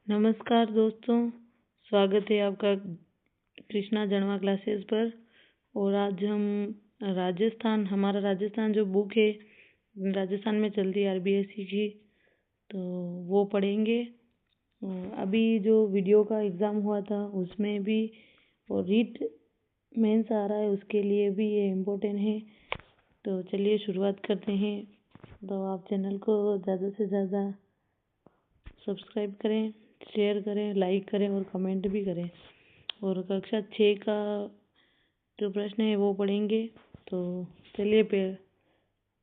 नमस्कार दोस्तों, स्वागत है आपका कृष्णा जड़वा क्लासेस पर। और आज हम हमारा राजस्थान जो बुक है राजस्थान में चलती है आरबीएसई की, तो वो पढ़ेंगे। अभी जो वीडियो का एग्ज़ाम हुआ था उसमें भी और रीट मेंस आ रहा है, उसके लिए भी ये इम्पोर्टेंट है। तो चलिए शुरुआत करते हैं। तो आप चैनल को ज़्यादा से ज़्यादा सब्सक्राइब करें, शेयर करें, लाइक करें और कमेंट भी करें। और कक्षा 6 का जो प्रश्न है वो पढ़ेंगे। तो चलिए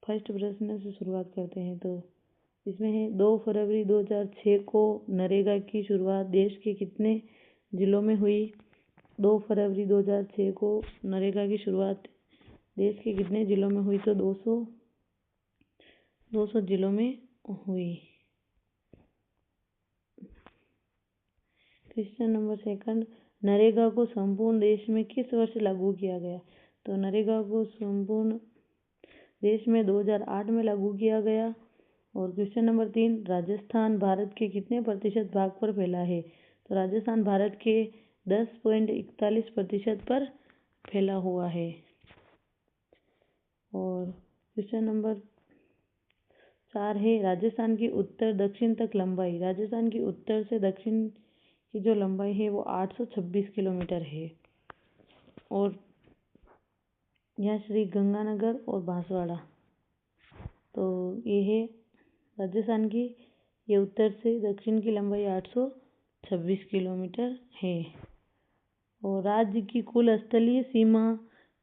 फर्स्ट प्रश्न से शुरुआत करते हैं। तो इसमें है 2 फरवरी 2006 को नरेगा की शुरुआत देश के कितने जिलों में हुई? 2 फरवरी 2006 को नरेगा की शुरुआत देश के कितने जिलों में हुई? तो 200 जिलों में हुई। क्वेश्चन नंबर सेकंड, नरेगा को संपूर्ण देश में किस वर्ष लागू किया गया? तो नरेगा को संपूर्ण देश में 2008 में लागू किया गया। और क्वेश्चन नंबर 3, राजस्थान भारत के कितने प्रतिशत भाग पर फैला है? तो राजस्थान भारत के 10.41% पर फैला हुआ है। और क्वेश्चन नंबर 4 है, राजस्थान की उत्तर दक्षिण तक लंबाई। राजस्थान की उत्तर से दक्षिण की जो लंबाई है वो 826 किलोमीटर है। और यह श्री गंगानगर और बांसवाड़ा, तो ये है राजस्थान की, ये उत्तर से दक्षिण की लंबाई 826 किलोमीटर है। और राज्य की कुल स्थलीय सीमा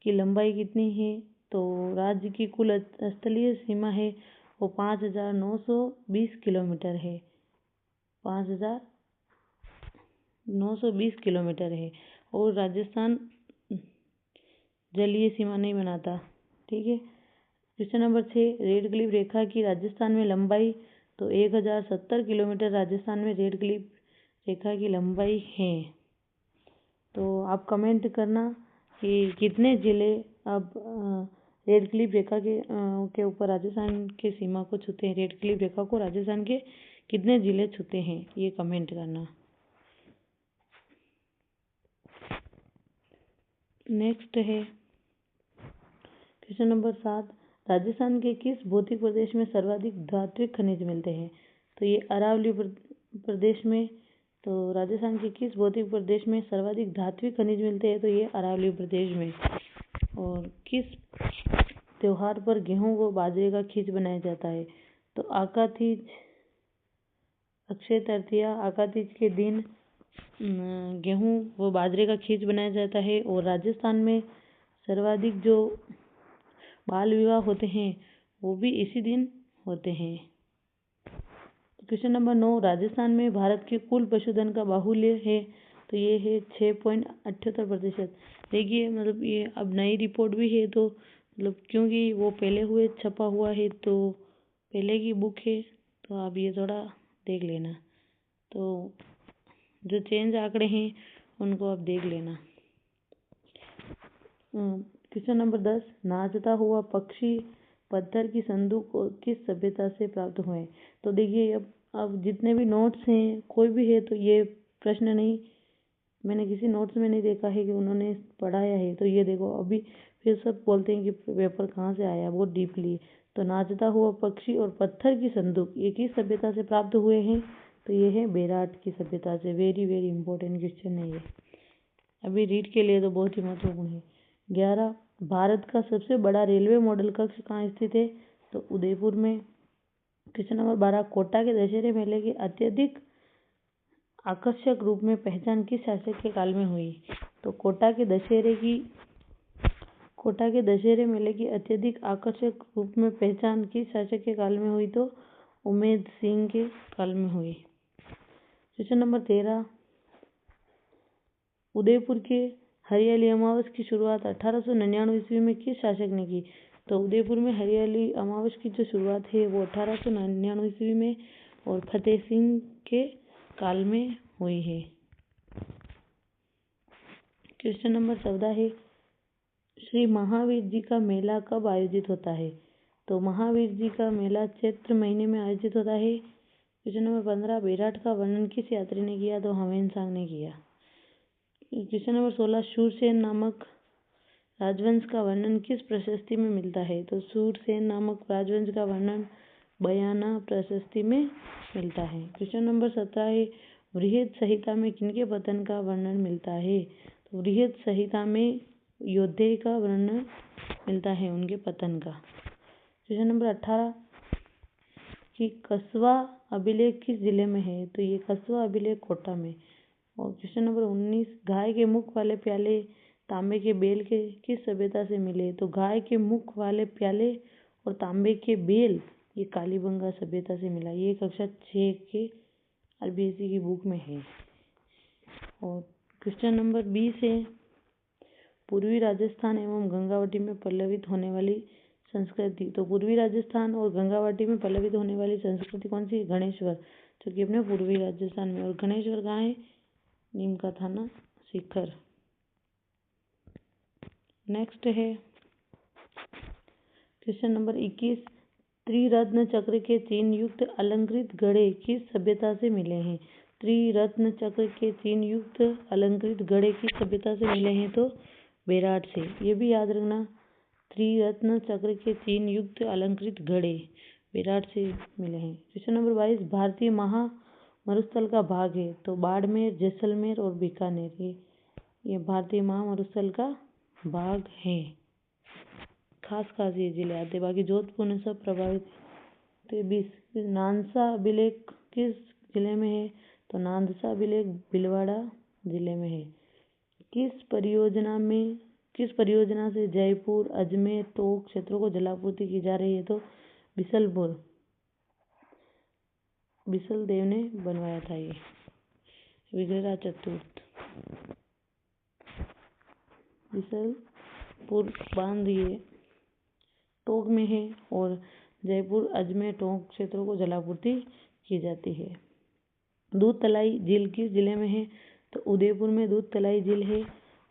की लंबाई कितनी है? तो राज्य की कुल स्थलीय सीमा है वो 5920 किलोमीटर है। 5920 किलोमीटर है। और राजस्थान जलीय सीमा नहीं बनाता, ठीक है। क्वेश्चन नंबर 6, रेड क्लिफ रेखा की राजस्थान में लंबाई। तो 1070 किलोमीटर राजस्थान में रेड क्लिफ रेखा की लंबाई है। तो आप कमेंट करना कि कितने जिले अब रेड क्लिफ रेखा के ऊपर राजस्थान के सीमा को छूते हैं। रेड क्लिफ रेखा को राजस्थान के कितने जिले छूते हैं, ये कमेंट करना। नेक्स्ट है क्वेश्चन नंबर 7, राजस्थान के किस भौतिक प्रदेश में सर्वाधिक धात्विक खनिज मिलते हैं? तो ये अरावली प्रदेश में। तो राजस्थान के किस भौतिक प्रदेश में सर्वाधिक धात्विक खनिज मिलते हैं? तो ये अरावली प्रदेश में। और किस त्योहार पर गेहूं व बाजरे का खींच बनाया जाता है? तो आकातीज, अक्षय तृतीया, आकातीज के दिन गेहूं व बाजरे का खींच बनाया जाता है। और राजस्थान में सर्वाधिक जो बाल विवाह होते हैं वो भी इसी दिन होते हैं। क्वेश्चन नंबर 9, राजस्थान में भारत के कुल पशुधन का बाहुल्य है। तो ये है 6.78%। देखिए, मतलब ये अब नई रिपोर्ट भी है, तो मतलब क्योंकि वो पहले हुए छपा हुआ है, तो पहले की बुक है, तो आप ये थोड़ा देख लेना। तो जो चेंज आंकड़े हैं उनको आप देख लेना। क्वेश्चन नंबर 10, नाचता हुआ पक्षी पत्थर की संदूक किस सभ्यता से प्राप्त हुए? तो देखिए, अब जितने भी नोट्स हैं, कोई भी है, तो ये प्रश्न नहीं, मैंने किसी नोट्स में नहीं देखा है कि उन्होंने पढ़ाया है। तो ये देखो, अभी फिर सब बोलते हैं कि पेपर कहाँ से आया, बहुत डीपली। तो नाचता हुआ पक्षी और पत्थर की संदूक ये किस सभ्यता से प्राप्त हुए हैं? तो ये है बेराट की सभ्यता से। वेरी वेरी इंपॉर्टेंट क्वेश्चन है ये, अभी रीड के लिए तो बहुत ही महत्वपूर्ण है। 11, भारत का सबसे बड़ा रेलवे मॉडल कक्ष कहाँ स्थित है? तो उदयपुर में। क्वेश्चन नंबर 12, कोटा के दशहरे मेले की अत्यधिक आकर्षक रूप में पहचान किस शासक के काल में हुई? तो कोटा के दशहरे मेले की अत्यधिक आकर्षक रूप में पहचान किस शासक के काल में हुई? तो उमेद सिंह के काल में हुई। क्वेश्चन नंबर 13, उदयपुर के हरियाली अमावस की शुरुआत 1899 ईस्वी में किस शासक ने की? तो उदयपुर में हरियाली अमावस की जो शुरुआत है वो 1899 ईस्वी में और फतेह सिंह के काल में हुई है। क्वेश्चन नंबर 14 है, श्री महावीर जी का मेला कब आयोजित होता है? तो महावीर जी का मेला चैत्र महीने में आयोजित होता है। क्वेश्चन नंबर 15, बेराट का वर्णन किस यात्री ने किया? तो ह्वेन-सांग ने किया। क्वेश्चन नंबर 16, शूरसेन नामक राजवंश का वर्णन किस प्रशस्ति में मिलता है? तो शूरसेन नामक राजवंश का वर्णन बयाना प्रशस्ति में मिलता है। क्वेश्चन नंबर 17 है, बृहद संहिता में किनके पतन का वर्णन मिलता है? तो बृहद संहिता में योद्धे का वर्णन मिलता है, उनके पतन का। क्वेश्चन नंबर 18 कि कस्वा अभिलेख किस जिले में है? तो ये कस्वा अभिलेख कोटा में। और क्वेश्चन नंबर 19, गाय के मुख वाले प्याले तांबे के बेल के किस सभ्यता से मिले? तो गाय के मुख वाले प्याले और तांबे के बेल ये कालीबंगा सभ्यता से मिला। ये कक्षा 6 के आरबीएसई की बुक में है। और क्वेश्चन नंबर 20 है, पूर्वी राजस्थान एवं गंगावटी में पल्लवित होने वाली संस्कृति। तो पूर्वी राजस्थान और गंगावटी में पल्लवित होने वाली संस्कृति कौन सी? गणेश्वर, जो कि अपने पूर्वी राजस्थान में। और गणेश्वर कहाँ है? नीम का थाना शिखर। नेक्स्ट है क्वेश्चन नंबर 21, त्रिरत्न चक्र के चिन्ह युक्त अलंकृत घड़े किस सभ्यता से मिले हैं? त्रिरत्न चक्र के चिन्ह युक्त अलंकृत घड़े किस सभ्यता से मिले हैं? तो बेराट से। ये भी याद रखना, त्रिरत्न चक्र के चिन्ह युक्त अलंकृत घड़े बेराट से मिले हैं। क्वेश्चन नंबर 22, भारतीय महामरुस्थल का भाग है? तो बाड़मेर, जैसलमेर और बीकानेर ये भारतीय महामरुस्थल का भाग है। खास ये जिले आते, बाकी जोधपुर ने सब प्रभावित। 23, नानसा अभिलेख किस जिले में है? तो नानसा अभिलेख भीलवाड़ा जिले में है। किस परियोजना से जयपुर, अजमेर, टोंक क्षेत्रों को जलापूर्ति की जा रही है? तो बिसल देव ने बनवाया था ये। विग्रह चतुर्थ बिसलपुर बांध ये टोंक में है और जयपुर, अजमेर, टोंक क्षेत्रों को जलापूर्ति की जाती है। दूध तलाई झील किस जिले में है? तो उदयपुर में दूध तलाई झील है।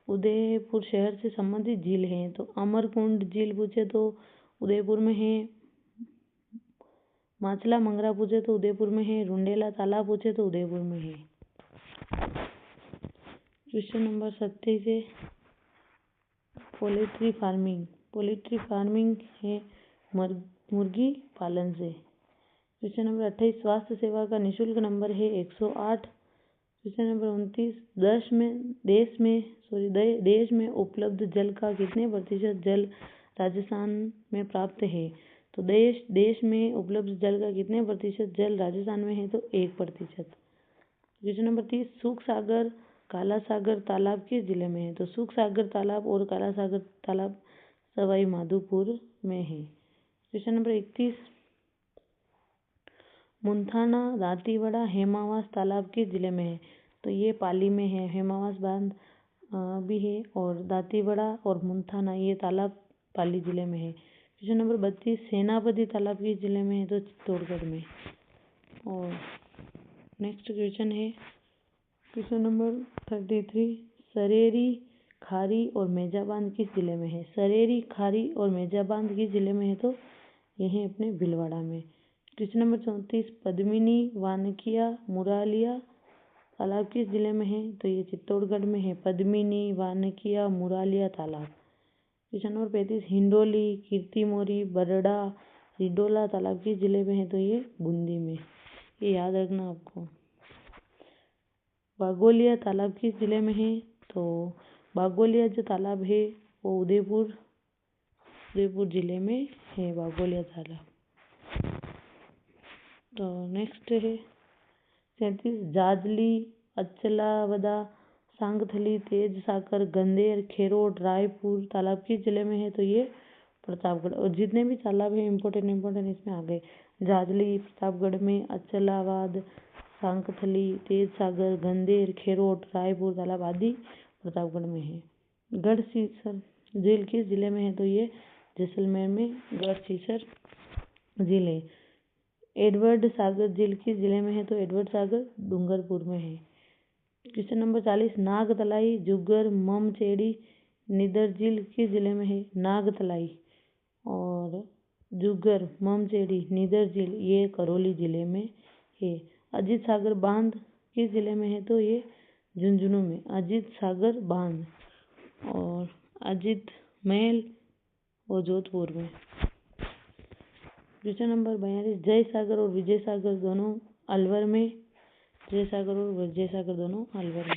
उदयपुर शहर से संबंधित झील है। तो अमरकुंड झील पूछे तो उदयपुर में है। माचला मंगरा पूछे तो उदयपुर में है। रुंडेला तालाब पूछे तो उदयपुर में है। क्वेश्चन नंबर 27 है, पोल्ट्री फार्मिंग है मुर्गी पालन से। क्वेश्चन नंबर 28, स्वास्थ्य सेवा का निःशुल्क नंबर है 108। क्वेश्चन नंबर 29, देश में उपलब्ध जल का कितने प्रतिशत जल राजस्थान में प्राप्त है? तो देश में उपलब्ध जल का कितने प्रतिशत जल राजस्थान में है? तो 1%। क्वेश्चन नंबर 30, सुख सागर काला सागर तालाब किस जिले में है? तो सुख सागर तालाब और काला सागर तालाब सवाई माधोपुर में है। क्वेश्चन नंबर 31, मुंथाना दांतीवाड़ा हेमावास तालाब किस जिले में है? तो ये पाली में है। हेमावास बांध भी है और दांतीवाड़ा और मुंथाना ये तालाब पाली जिले में है। क्वेश्चन नंबर 32, सेनापति तालाब किस जिले में है? तो चित्तौड़गढ़ में। और नेक्स्ट क्वेश्चन है क्वेश्चन नंबर 33, सरेरी, खारी और मेजा बांध किस जिले में है? सरेरी, खारी और मेजा बांध किस जिले में है? तो यह अपने भीलवाड़ा में। क्वेश्चन नंबर 34, पद्मिनी, वानकिया, मुरालिया तालाब किस जिले में है? तो ये चित्तौड़गढ़ में है। पद्मिनी, वानकिया, मुरालिया तालाब। क्वेश्चन नंबर 35, हिंडोली, कीर्तिमोरी, बरड़ा, रिडोला तालाब किस जिले में है? तो ये बूंदी में। ये याद रखना आपको। बागोलिया तालाब किस जिले में है? तो बागोलिया जो तालाब है वो उदयपुर जिले में है बागोलिया तालाब। तो नेक्स्ट है 37, जाजली, अचलावदा, सांगथली, तेज साकर, गंदेर, खेरोड, रायपुर तालाब किस जिले में है? तो ये प्रतापगढ़। और जितने भी तालाब है इम्पोर्टेंट इसमें आ गए। जाजली प्रतापगढ़ में, अचलाबाद, सांकथली, तेज सागर, गंदेर, खेरोड, रायपुर तालाब आदि प्रतापगढ़ में है। गढ़सीसर झील किस जिले में है? तो ये जैसलमेर में गढ़सीसर झील है। एडवर्ड सागर झील किस जिले में है? तो एडवर्ड सागर डूंगरपुर में है। क्वेश्चन नंबर 40, नागतलाई, जुगर, ममचेड़ी, निदर झील किस जिले में है? नागतलाई और जुगर, ममचेड़ी, निदर झील ये करौली जिले में है। अजीत सागर बांध किस जिले में है? तो ये झुंझुनू में अजीत सागर बांध। और अजीत महल वो जोधपुर में। क्वेश्चन नंबर 42, जय सागर और विजय सागर दोनों अलवर में। जय सागर और विजय सागर दोनों अलवर में।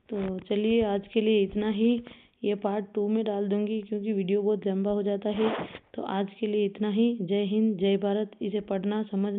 तो चलिए आज के लिए इतना ही। ये पार्ट 2 में डाल दूंगी क्योंकि वीडियो बहुत लंबा हो जाता है। तो आज के लिए इतना ही। जय हिंद, जय भारत। इसे पढ़ना समझना